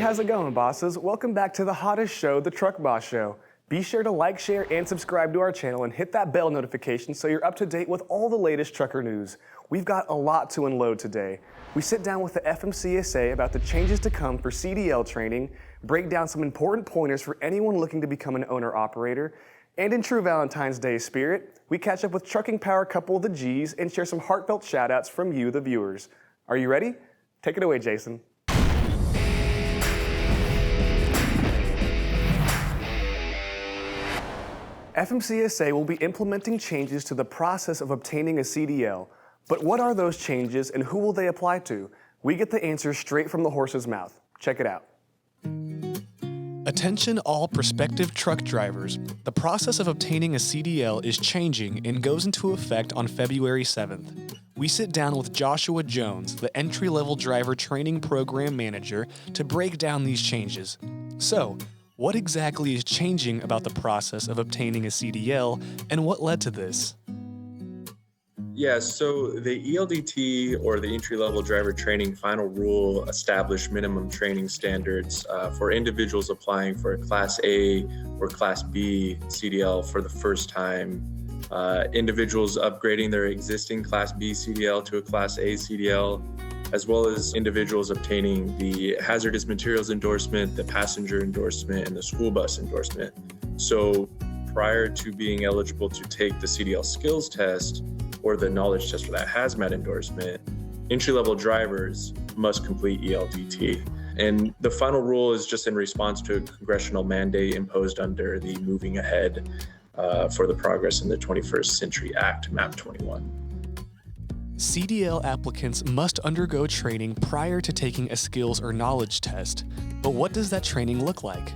how's it going, bosses? Welcome back to the hottest show, the Truck Boss Show. Be sure to like, share, and subscribe to our channel and hit that bell notification so you're up to date with all the latest trucker news. We've got a lot to unload today. We sit down with the FMCSA about the changes to come for CDL training, break down some important pointers for anyone looking to become an owner-operator, and in true Valentine's Day spirit, we catch up with trucking power couple of the G's and share some heartfelt shout-outs from you, the viewers. Are you ready? Take it away, Jason. FMCSA will be implementing changes to the process of obtaining a CDL. But what are those changes and who will they apply to? We get the answers straight from the horse's mouth. Check it out. Attention all prospective truck drivers. The process of obtaining a CDL is changing and goes into effect on February 7th. We sit down with Joshua Jones, the entry-level driver training program manager, to break down these changes. So, what exactly is changing about the process of obtaining a CDL and what led to this? Yeah, so the ELDT, or the entry-level driver training final rule, established minimum training standards for individuals applying for a Class A or Class B CDL for the first time, individuals upgrading their existing Class B CDL to a Class A CDL, as well as individuals obtaining the hazardous materials endorsement, the passenger endorsement, and the school bus endorsement. So prior to being eligible to take the CDL skills test, or the knowledge test for that hazmat endorsement, entry-level drivers must complete ELDT. And the final rule is just in response to a congressional mandate imposed under the Moving Ahead for the Progress in the 21st Century Act, MAP 21. CDL applicants must undergo training prior to taking a skills or knowledge test. But what does that training look like?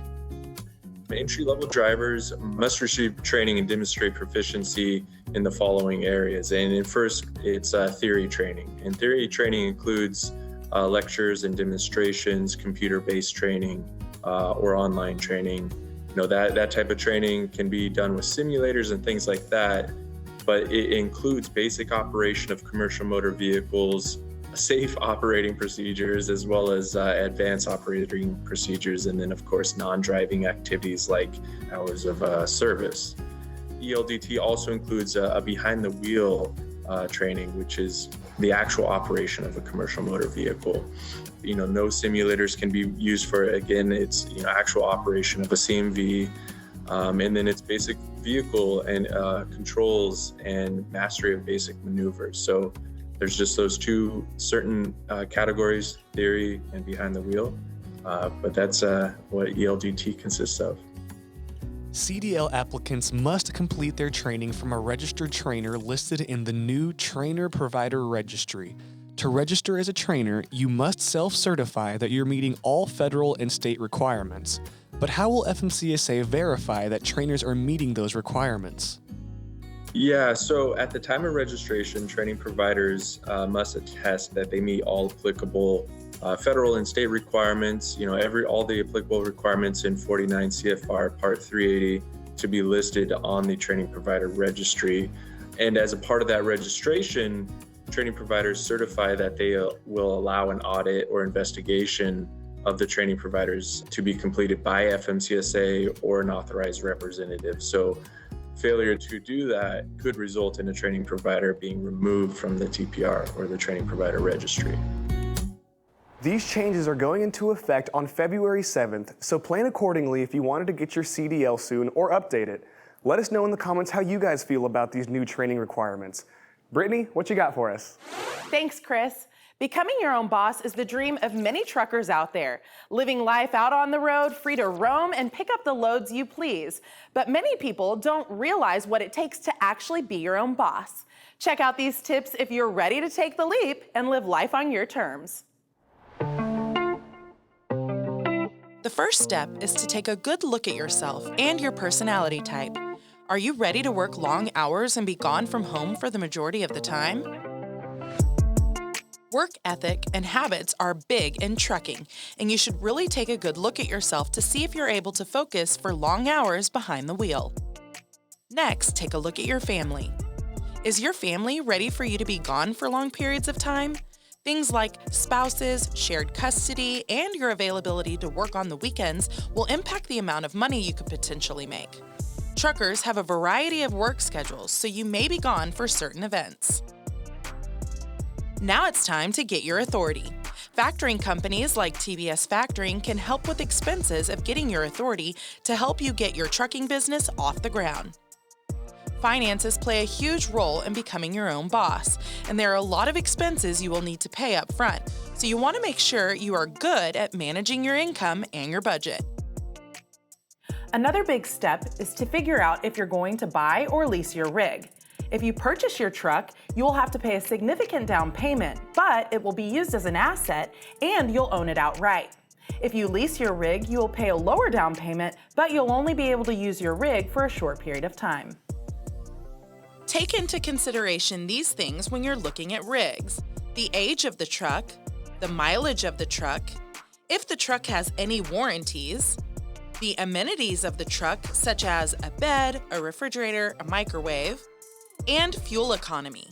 Entry-level drivers must receive training and demonstrate proficiency in the following areas. And first, it's theory training. And theory training includes lectures and demonstrations, computer-based training, or online training. You know, that type of training can be done with simulators and things like that, but it includes basic operation of commercial motor vehicles, safe operating procedures, as well as advanced operating procedures, and then of course non-driving activities like hours of service. ELDT also includes a behind the wheel training, which is the actual operation of a commercial motor vehicle. You know, no simulators can be used for, again, it's actual operation of a CMV, and then it's basic vehicle and controls and mastery of basic maneuvers. So there's just those two certain categories, theory and behind the wheel, but that's what ELDT consists of. CDL applicants must complete their training from a registered trainer listed in the new Trainer Provider Registry. To register as a trainer, you must self-certify that you're meeting all federal and state requirements. But how will FMCSA verify that trainers are meeting those requirements? Yeah, so at the time of registration, training providers must attest that they meet all applicable federal and state requirements, all the applicable requirements in 49 CFR Part 380 to be listed on the training provider registry. And as a part of that registration, training providers certify that they will allow an audit or investigation of the training providers to be completed by FMCSA or an authorized representative. So failure to do that could result in a training provider being removed from the TPR, or the training provider registry. These changes are going into effect on February 7th, so plan accordingly if you wanted to get your CDL soon or update it. Let us know in the comments how you guys feel about these new training requirements. Brittany, what you got for us? Thanks, Chris. Becoming your own boss is the dream of many truckers out there, living life out on the road, free to roam and pick up the loads you please. But many people don't realize what it takes to actually be your own boss. Check out these tips if you're ready to take the leap and live life on your terms. The first step is to take a good look at yourself and your personality type. Are you ready to work long hours and be gone from home for the majority of the time? Work ethic and habits are big in trucking, and you should really take a good look at yourself to see if you're able to focus for long hours behind the wheel. Next, take a look at your family. Is your family ready for you to be gone for long periods of time? Things like spouses, shared custody, and your availability to work on the weekends will impact the amount of money you could potentially make. Truckers have a variety of work schedules, so you may be gone for certain events. Now it's time to get your authority. Factoring companies like TBS Factoring can help with expenses of getting your authority to help you get your trucking business off the ground. Finances play a huge role in becoming your own boss, and there are a lot of expenses you will need to pay up front, so you want to make sure you are good at managing your income and your budget. Another big step is to figure out if you're going to buy or lease your rig. If you purchase your truck, you will have to pay a significant down payment, but it will be used as an asset and you'll own it outright. If you lease your rig, you will pay a lower down payment, but you'll only be able to use your rig for a short period of time. Take into consideration these things when you're looking at rigs: the age of the truck, the mileage of the truck, if the truck has any warranties, the amenities of the truck such as a bed, a refrigerator, a microwave, and fuel economy.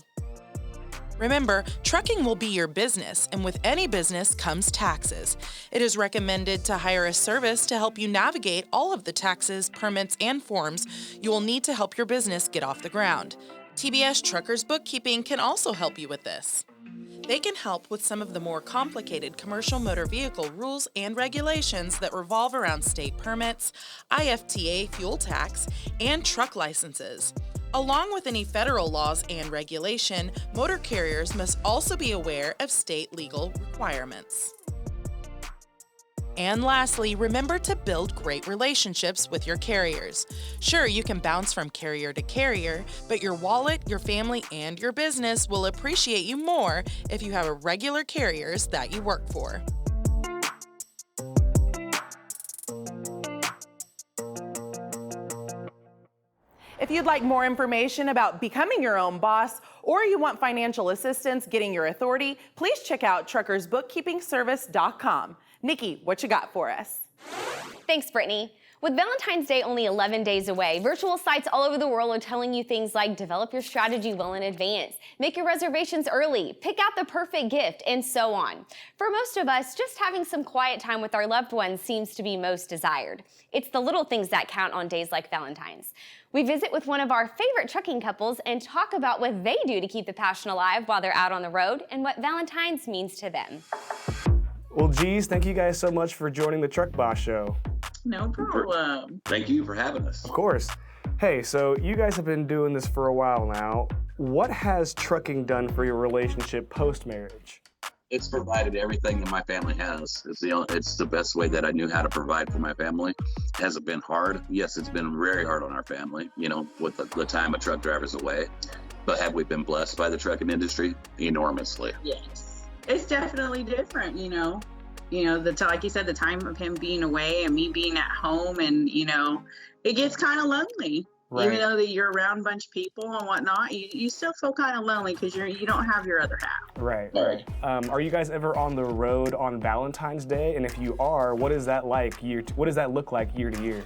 Remember, trucking will be your business, and with any business comes taxes. It is recommended to hire a service to help you navigate all of the taxes, permits, and forms you will need to help your business get off the ground. TBS Truckers Bookkeeping can also help you with this. They can help with some of the more complicated commercial motor vehicle rules and regulations that revolve around state permits, IFTA fuel tax, and truck licenses. Along with any federal laws and regulation, motor carriers must also be aware of state legal requirements. And lastly, remember to build great relationships with your carriers. Sure, you can bounce from carrier to carrier, but your wallet, your family, and your business will appreciate you more if you have regular carriers that you work for. If you'd like more information about becoming your own boss, or you want financial assistance getting your authority, please check out truckersbookkeepingservice.com. Nikki, what you got for us? Thanks, Brittany. With Valentine's Day only 11 days away, virtual sites all over the world are telling you things like develop your strategy well in advance, make your reservations early, pick out the perfect gift, and so on. For most of us, just having some quiet time with our loved ones seems to be most desired. It's the little things that count on days like Valentine's. We visit with one of our favorite trucking couples and talk about what they do to keep the passion alive while they're out on the road and what Valentine's means to them. Well, geez, thank you guys so much for joining the Truck Boss Show. No problem. Thank you for having us. Of course. Hey, so you guys have been doing this for a while now. What has trucking done for your relationship post-marriage? It's provided everything that my family has. It's the best way that I knew how to provide for my family. Has it been hard? Yes, it's been very hard on our family, with the time of truck drivers away. But have we been blessed by the trucking industry? Enormously. Yes. It's definitely different, like you said, the time of him being away and me being at home, and, it gets kind of lonely. Right. Even though that you're around a bunch of people and whatnot, you still feel kind of lonely because you don't have your other half. Right. Are you guys ever on the road on Valentine's Day? And if you are, what is that like what does that look like year to year?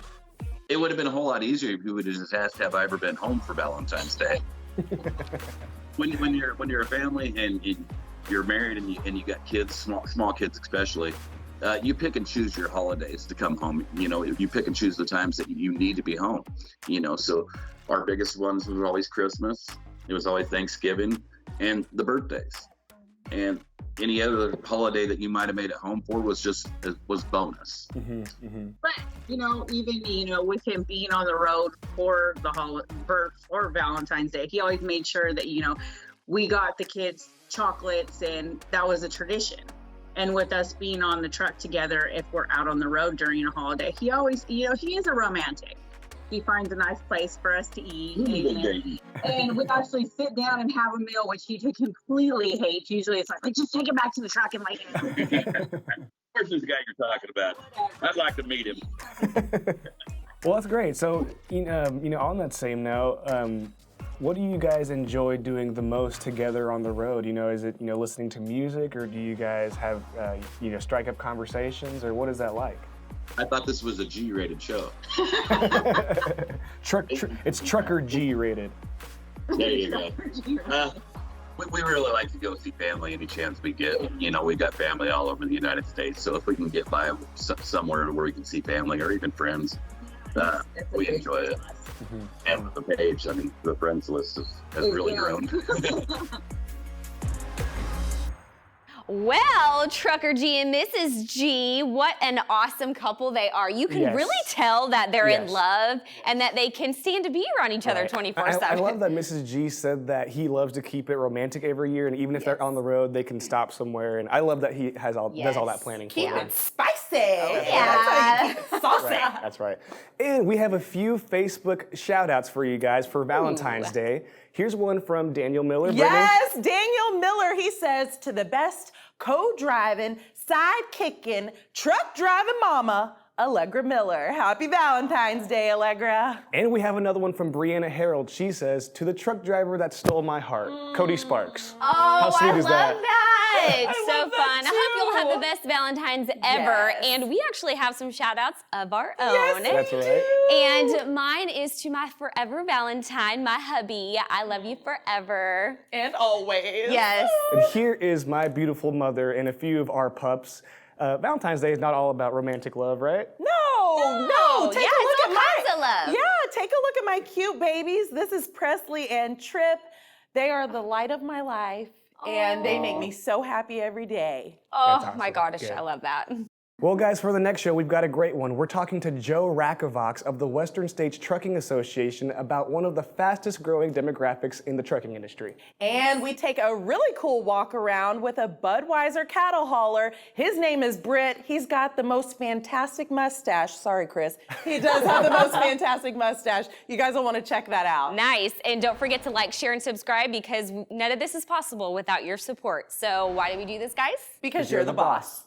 It would have been a whole lot easier if you would have just asked, have I ever been home for Valentine's Day? when you're a family and you're married and you got kids, small kids especially, you pick and choose your holidays to come home. You pick and choose the times that you need to be home. So our biggest ones was always Christmas. It was always Thanksgiving and the birthdays. And any other holiday that you might have made it home for was bonus. Mm-hmm, mm-hmm. But even with him being on the road for for Valentine's Day, he always made sure that we got the kids chocolates, and that was a tradition. And with us being on the truck together, if we're out on the road during a holiday, he always, he is a romantic. He finds a nice place for us to eat. And we actually sit down and have a meal, which he completely hates. Usually it's like, just take it back to the truck and lay down. Where's this guy you're talking about? I'd like to meet him. Well, that's great. So, on that same note, what do you guys enjoy doing the most together on the road? Is it, listening to music, or do you guys have, strike up conversations, or what is that like? I thought this was a G-rated show. It's Trucker G-rated. There you go. We really like to go see family any chance we get. You know, we've got family all over the United States, so if we can get by somewhere where we can see family or even friends, we enjoy it. And with the page, I mean, the friends list has really grown. Well, Trucker G and Mrs. G, what an awesome couple they are. You can really tell that they're in love and that they can stand to be around each other 24/7. I love that Mrs. G said that he loves to keep it romantic every year, and even if they're on the road, they can stop somewhere. And I love that he does all that planning for them. Spicy. Yeah. Saucy. That's right. And we have a few Facebook shout-outs for you guys for Valentine's Day. Here's one from Daniel Miller. Yes, Daniel Miller. He says, to the best co-driving, side-kicking, truck-driving mama, Allegra Miller. Happy Valentine's Day, Allegra. And we have another one from Brianna Harold. She says, to the truck driver that stole my heart, Cody Sparks. Oh, How sweet I is love that. I So love that fun. I hope you'll have too. the best Valentine's ever. Yes. And we actually have some shout outs of our own. That's right. And mine is to my forever Valentine, my hubby. I love you forever. And always. Yes. And here is my beautiful mother and a few of our pups. Valentine's Day is not all about romantic love, right? No. Take a look it's at all my kinds of love. Yeah, take a look at my cute babies. This is Presley and Trip. They are the light of my life, and they make me so happy every day. Oh That's my awesome. gosh, Good. I love that. Well, guys, for the next show, we've got a great one. We're talking to Joe Rakovacs of the Western States Trucking Association about one of the fastest growing demographics in the trucking industry. And we take a really cool walk around with a Budweiser cattle hauler. His name is Britt. He's got the most fantastic mustache. Sorry, Chris. He does have the most fantastic mustache. You guys will want to check that out. Nice. And don't forget to like, share, and subscribe because none of this is possible without your support. So why do we do this, guys? Because you're the boss.